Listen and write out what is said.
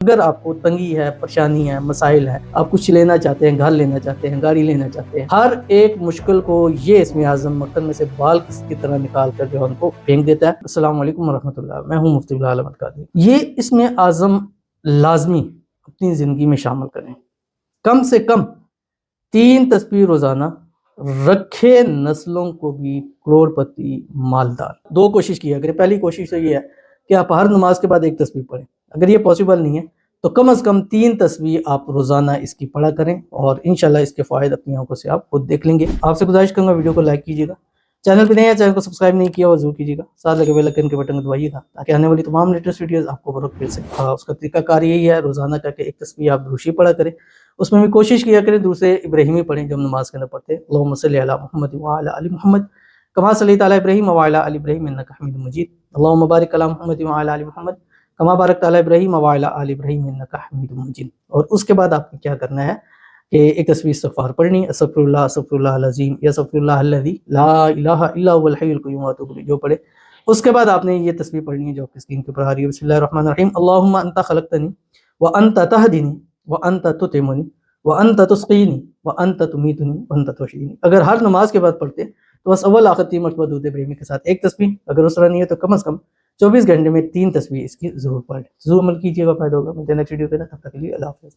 اگر آپ کو تنگی ہے، پریشانی ہے، مسائل ہے، آپ کچھ لینا چاہتے ہیں، گھر لینا چاہتے ہیں، گاڑی لینا چاہتے ہیں، ہر ایک مشکل کو یہ اسم اعظم مکھن میں سے بال کی طرح نکال کر جو ہے ان کو پھینک دیتا ہے۔ السلام علیکم ورحمۃ اللہ، میں ہوں مفتی بلال احمد قادری۔ یہ اسم اعظم لازمی اپنی زندگی میں شامل کریں، کم سے کم 3 تسبیح روزانہ، رکھے نسلوں کو بھی کروڑ پتی مالدار۔ 2 کوشش کیا کریں۔ پہلی کوشش تو یہ ہے کہ آپ ہر نماز کے بعد 1 تسبیح پڑھیں۔ اگر یہ پاسبل نہیں ہے تو کم از کم 3 تسبیح آپ روزانہ اس کی پڑھا کریں، اور انشاءاللہ اس کے فوائد اپنی آنکھوں سے آپ خود دیکھ لیں گے۔ آپ سے گزارش کروں گا ویڈیو کو لائک کیجیے گا، چینل پہ نئے ہیں چینل کو سبسکرائب نہیں کیا اور ضرور کیجیے گا، ساتھ لگے بیل آئیکن کے بٹن کو دبائیے گا تاکہ آنے والی تمام لیٹسٹ ویڈیوز آپ کو بروقت مل سکے۔ اس کا طریقہ کار یہی ہے، روزانہ کر کے 1 تسبیح آپ دروشی پڑھا کریں، اس میں بھی کوشش کیا کریں دوسرے ابراہیمی پڑھیں جو ہم نماز کے اندر پڑھتے ہیں۔ اللہم صلی علی محمد وعلی آل محمد کما صلیت علی ابراہیم وعلی آل ابراہیم انک حمید مجید، اللہم بارک علی محمد وعلی آل محمد کما بارکت علی ابراہیم وعلی آل ابراہیم انک حمید مجید۔ اور اس کے بعد آپ نے کیا کرنا ہے کہ 1 تسبیح استغفار پڑھنی، استغفر اللہ العظیم یا استغفر اللہ الذی لا الہ الا هو الحی القیوم واتوب الیہ جو پڑھے۔ اس کے بعد آپ نے یہ تسبیح پڑھنی ہے جو آپ کی اسکرین کے اوپر آ رہی ہے، بسم اللہ الرحمن الرحیم، اللہم انت خلقتنی وانت تہدینی وانت تطعمنی وانت تسقینی وانت تمیتنی وانت تحیینی۔ اگر ہر نماز کے بعد پڑھتے تو بس اول آخر 3 مرتبہ درود ابراہیمی کے ساتھ 1 تسبیح، اگر اس طرح نہیں ہے تو کم از کم 24 گھنٹے میں 3 تسبیح اس کی ضرور پڑھ لیں۔ ضرور عمل کیجیے گا، فائدہ ہوگا۔ ملتے ہیں نیکسٹ ویڈیو پہ، تب تک کے لیے اللہ حافظ۔